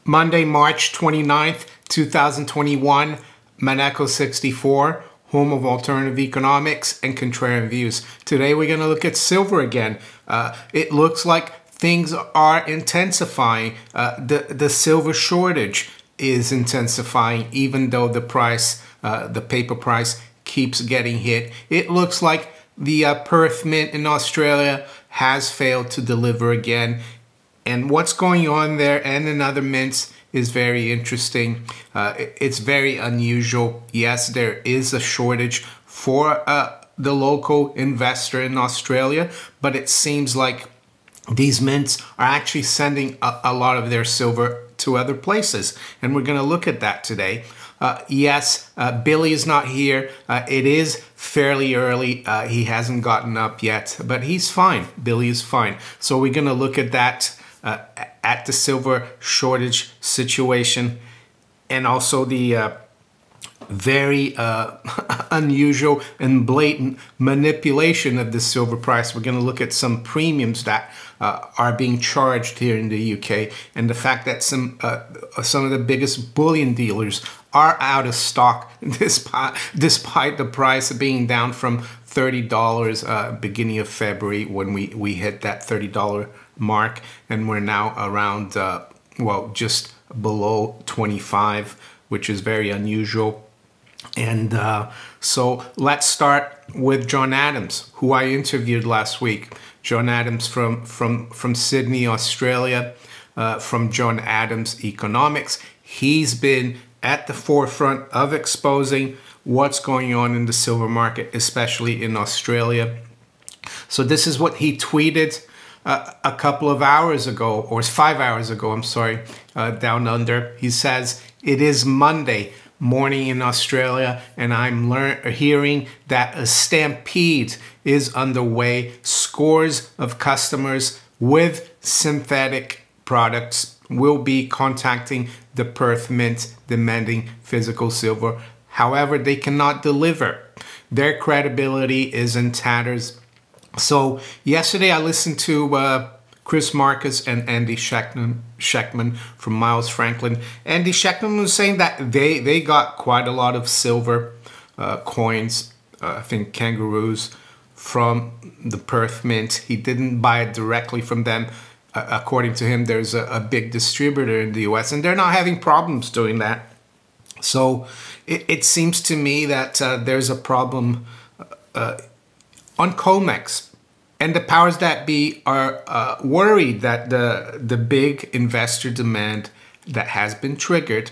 Monday, March 29th, 2021, Maneco 64, home of alternative economics and contrarian views. Today we're going to look at silver again. It looks like things are intensifying. The silver shortage is intensifying, even though the price, the paper price, keeps getting hit. It looks like the Perth Mint in Australia has failed to deliver again. And what's going on there and in other mints is very interesting. It's very unusual. Yes, there is a shortage for the local investor in Australia, but it seems like these mints are actually sending a lot of their silver to other places. And we're going to look at that today. Yes, Billy is not here. It is fairly early. He hasn't gotten up yet, but he's fine. Billy is fine. So we're going to look at that. At the silver shortage situation, and also the very unusual and blatant manipulation of the silver price. We're going to look at some premiums that are being charged here in the UK, and the fact that some of the biggest bullion dealers are out of stock despite the price being down from $30 beginning of February when we hit that $30 mark, and we're now around well, just below 25, which is very unusual. And so let's start with John Adams, who I interviewed last week. John Adams from Sydney, Australia, from John Adams Economics. He's been at the forefront of exposing what's going on in the silver market, especially in Australia. So this is what he tweeted a couple of hours ago, or 5 hours ago, I'm sorry, down under. He says, "It is Monday morning in Australia, and I'm hearing that a stampede is underway. Scores of customers with synthetic products will be contacting the Perth Mint demanding physical silver. However, they cannot deliver. Their credibility is in tatters." So yesterday I listened to Chris Marcus and Andy Scheckman from Miles Franklin. Andy Scheckman was saying that they got quite a lot of silver coins, I think kangaroos, from the Perth Mint. He didn't buy it directly from them. According to him, there's a big distributor in the US, and they're not having problems doing that. So it seems to me that there's a problem on Comex, and the powers that be are worried that the big investor demand that has been triggered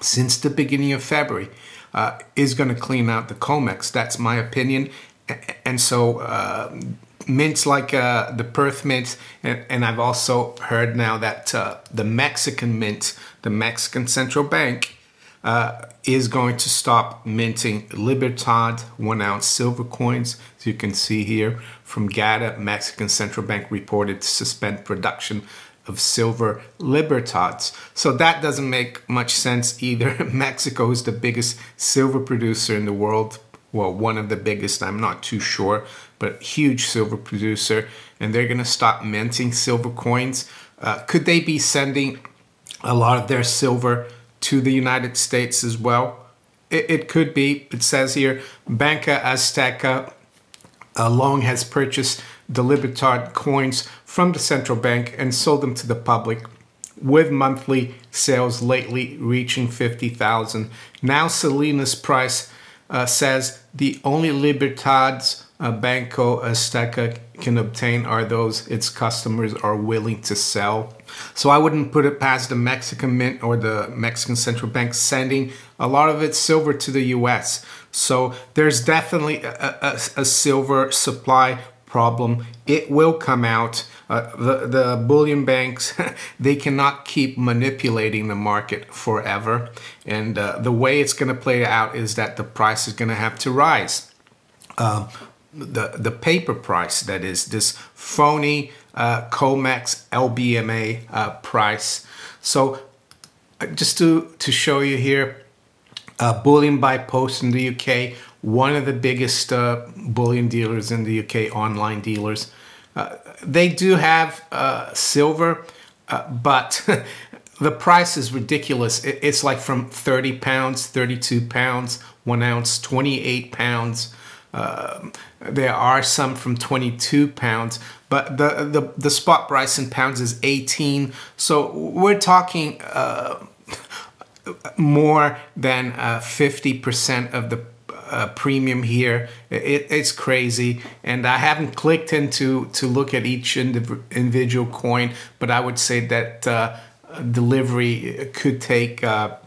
since the beginning of February is going to clean out the Comex. That's my opinion. And so mints like the Perth Mint, and I've also heard now that the Mexican Mint, the Mexican Central Bank, is going to stop minting Libertad 1 ounce silver coins. As you can see here from GATA, Mexican Central Bank reported to suspend production of silver Libertads. So that doesn't make much sense either. Mexico is the biggest silver producer in the world. Well, one of the biggest, I'm not too sure, but huge silver producer. And they're going to stop minting silver coins. Could they be sending a lot of their silver to the United States as well? It could be. It says here, Banca Azteca long has purchased the Libertad coins from the central bank and sold them to the public, with monthly sales lately reaching 50,000. Now Selena's price says the only Libertads Banco Azteca can obtain are those its customers are willing to sell. So I wouldn't put it past the Mexican Mint or the Mexican Central Bank sending a lot of its silver to the US. So there's definitely a silver supply problem. It will come out. The bullion banks, they cannot keep manipulating the market forever. And the way it's going to play out is that the price is going to have to rise. The paper price, that is, this phony Comex LBMA price. So just to show you here, Bullion by Post in the UK, one of the biggest bullion dealers in the UK, online dealers. They do have silver, but the price is ridiculous. It's like from 30 pounds, 32 pounds, 1 ounce, 28 pounds. There are some from 22 pounds, but the spot price in pounds is 18. So we're talking more than 50% of the premium here. It's crazy, and I haven't clicked into to look at each individual coin, but I would say that delivery could take a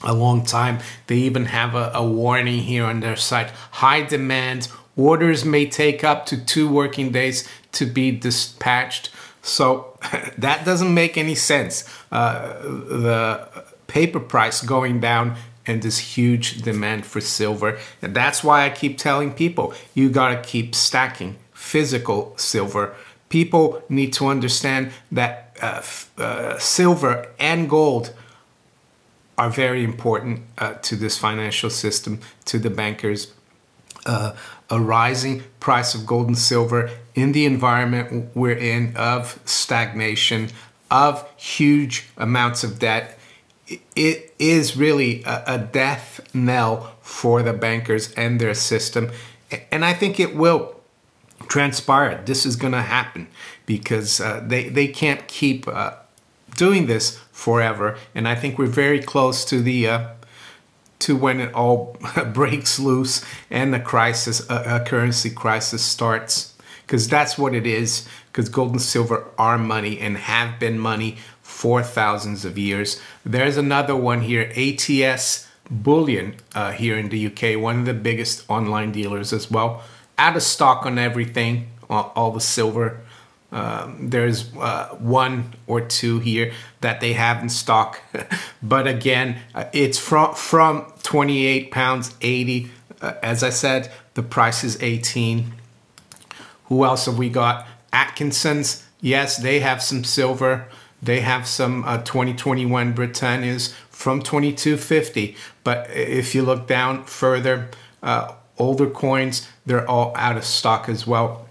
long time. They even have a warning here on their site: high demand, orders may take up to 2 working days to be dispatched. So that doesn't make any sense. The paper price going down and this huge demand for silver. And that's why I keep telling people, you gotta keep stacking physical silver. People need to understand that silver and gold are very important to this financial system, to the bankers. A rising price of gold and silver in the environment we're in, of stagnation, of huge amounts of debt, it is really a death knell for the bankers and their system. And I think it will transpire. This is going to happen because they can't keep doing this forever. And I think we're very close to the to when it all breaks loose and the crisis, a currency crisis starts. Because that's what it is. Because gold and silver are money and have been money for thousands of years. There's another one here, ATS Bullion, here in the UK, one of the biggest online dealers as well. Out of stock on everything, all the silver. There's 1 or 2 here that they have in stock. But again, it's from 28 pounds, 80. As I said, the price is 18. Who else have we got? Atkinson's. Yes, they have some silver. They have some 2021 Britannias from 22.50. But if you look down further, older coins, they're all out of stock as well.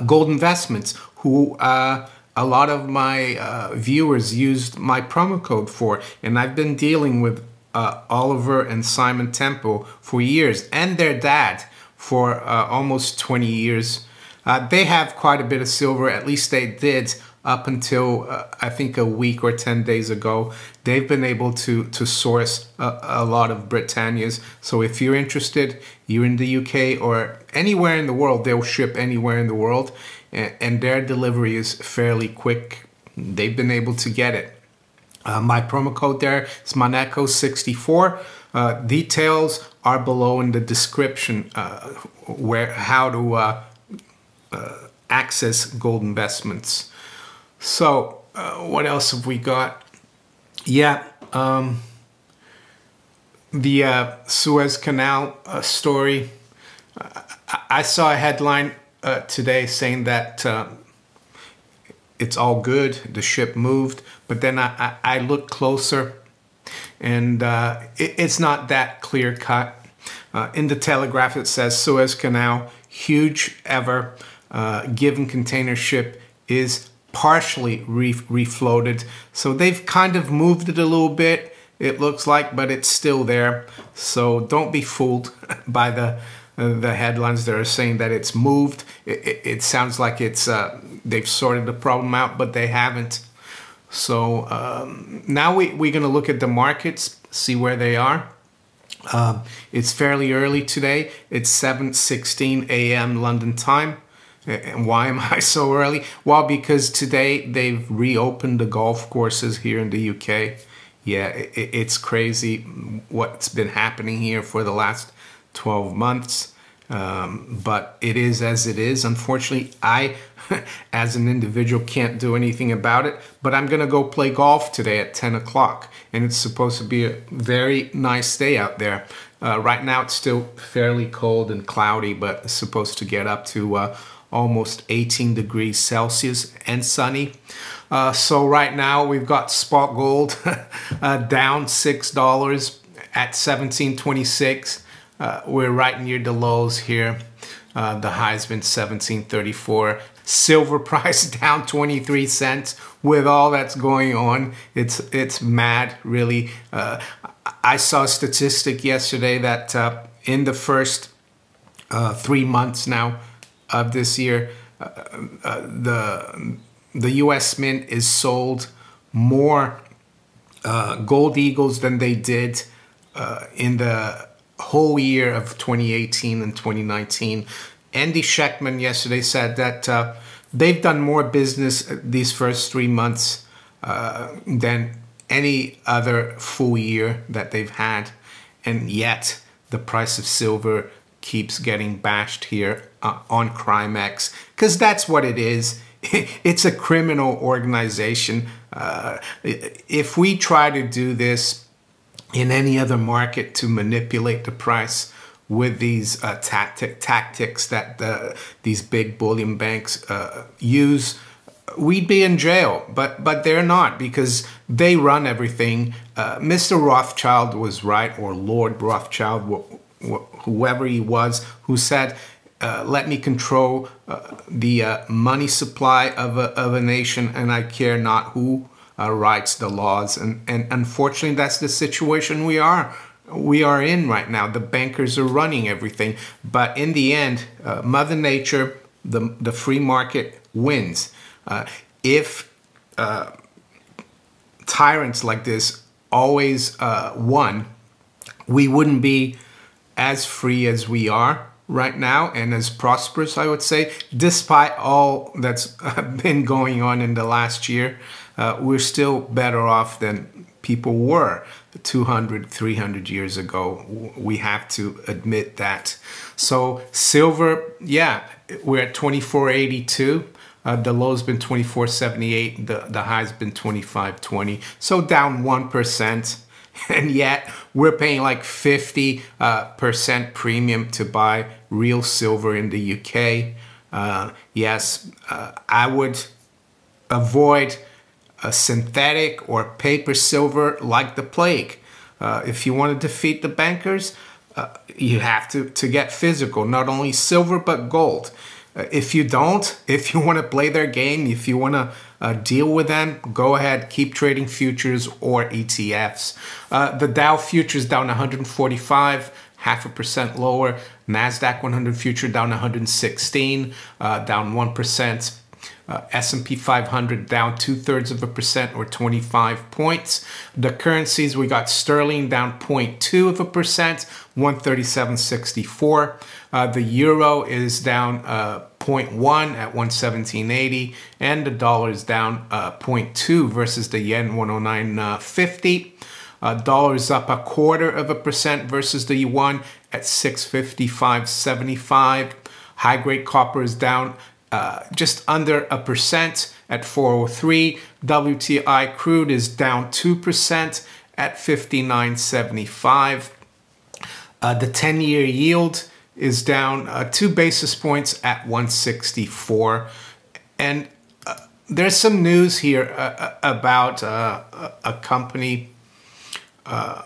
Gold Investments, who a lot of my viewers used my promo code for. And I've been dealing with Oliver and Simon Temple for years, and their dad for almost 20 years. They have quite a bit of silver, at least they did up until I think a week or 10 days ago. They've been able to source a lot of Britannias. So if you're interested, you're in the UK or anywhere in the world, they'll ship anywhere in the world, and their delivery is fairly quick. They've been able to get it. My promo code there is Maneco64. Details are below in the description how to access gold investments. So what else have we got? Yeah, the Suez Canal story. I saw a headline today saying that it's all good, the ship moved, but then I looked closer and it's not that clear cut. In the Telegraph it says Suez Canal, huge ever, given container ship is partially refloated. So they've kind of moved it a little bit, it looks like, but it's still there. So don't be fooled by the headlines that are saying that it's moved. It sounds like it's they've sorted the problem out, but they haven't. So now we're going to look at the markets, see where they are. It's fairly early today. It's 7:16 a.m. London time. And why am I so early? Well, because today they've reopened the golf courses here in the UK. Yeah, it's crazy what's been happening here for the last 12 months. But it is as it is. Unfortunately, I, as an individual, can't do anything about it. But I'm going to go play golf today at 10 o'clock. And it's supposed to be a very nice day out there. Right now, it's still fairly cold and cloudy, but it's supposed to get up to almost 18 degrees Celsius and sunny. So right now, we've got spot gold down $6 at 17.26. We're right near the lows here. The high's been 17.34. Silver price down 23 cents with all that's going on. It's mad, really. I saw a statistic yesterday that in the first 3 months now of this year, the U.S. Mint is sold more gold eagles than they did in the whole year of 2018 and 2019. Andy Schectman yesterday said that they've done more business these first 3 months than any other full year that they've had, and yet the price of silver keeps getting bashed here on Comex, because that's what it is. It's a criminal organization. If we try to do this in any other market to manipulate the price with these tactics that these big bullion banks use, we'd be in jail. But they're not, because they run everything. Mr. Rothschild was right, or Lord Rothschild, whoever he was, who said, let me control the money supply of a nation, and I care not who writes the laws. And unfortunately, that's the situation we are in right now. The bankers are running everything. But in the end, Mother Nature, the free market, wins. If tyrants like this always won, we wouldn't be as free as we are right now, and as prosperous, I would say. Despite all that's been going on in the last year, we're still better off than people were 200, 300 years ago. We have to admit that. So silver, yeah, we're at 24.82. The low's been 24.78. The high's been 25.20. So down 1%. And yet we're paying like 50% premium to buy real silver in the UK. Yes, I would avoid a synthetic or paper silver like the plague. If you want to defeat the bankers, you have to get physical, not only silver but gold. If you don't, if you want to play their game, if you want to deal with them, go ahead, keep trading futures or ETFs. The Dow futures down 145, 0.5% lower. NASDAQ 100 future down 116, down 1%. S&P 500 down 2/3% or 25 points. The currencies, we got sterling down 0.2%, 137.64. The euro is down 0.1 at 117.80, and the dollar is down 0.2 versus the yen 109.50. Dollar is up 0.25% versus the yuan at 655.75. High grade copper is down just under 1% at 403. WTI crude is down 2% at 59.75. The 10-year yield is down 2 basis points at 164. And there's some news here about a company. I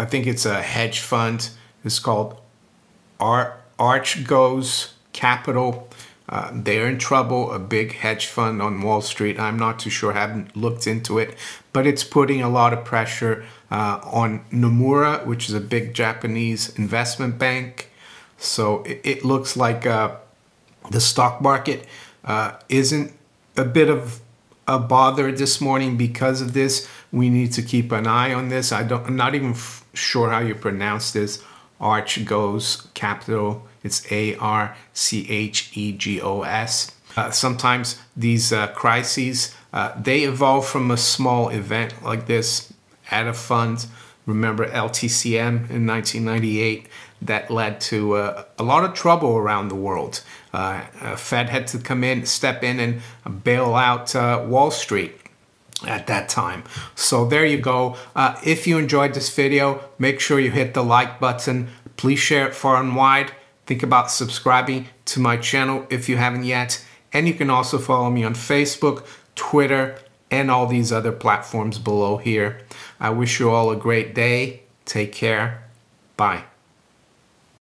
think it's a hedge fund. It's called Archegos Capital. They're in trouble, a big hedge fund on Wall Street. I'm not too sure, haven't looked into it, but it's putting a lot of pressure on Nomura, which is a big Japanese investment bank. So it looks like the stock market isn't a bit of a bother this morning because of this. We need to keep an eye on this. I'm not even sure how you pronounce this. Archegos Capital. It's Archegos. Sometimes these crises, they evolve from a small event like this at a fund. Remember LTCM in 1998? That led to a lot of trouble around the world. Fed had to come in, step in and bail out Wall Street at that time. So there you go. If you enjoyed this video, make sure you hit the like button. Please share it far and wide. Think about subscribing to my channel if you haven't yet. And you can also follow me on Facebook, Twitter, and all these other platforms below here. I wish you all a great day. Take care. Bye.